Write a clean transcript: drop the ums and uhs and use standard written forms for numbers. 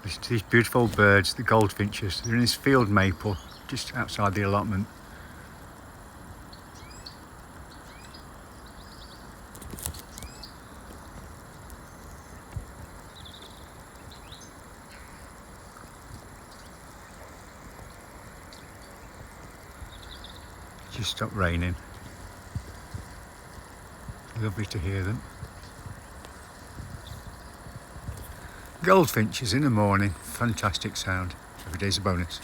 These beautiful birds, the goldfinches, they're in this field maple just outside the allotment. Just stopped raining. Lovely to hear them. Goldfinches in the morning, fantastic sound. Every day's a bonus.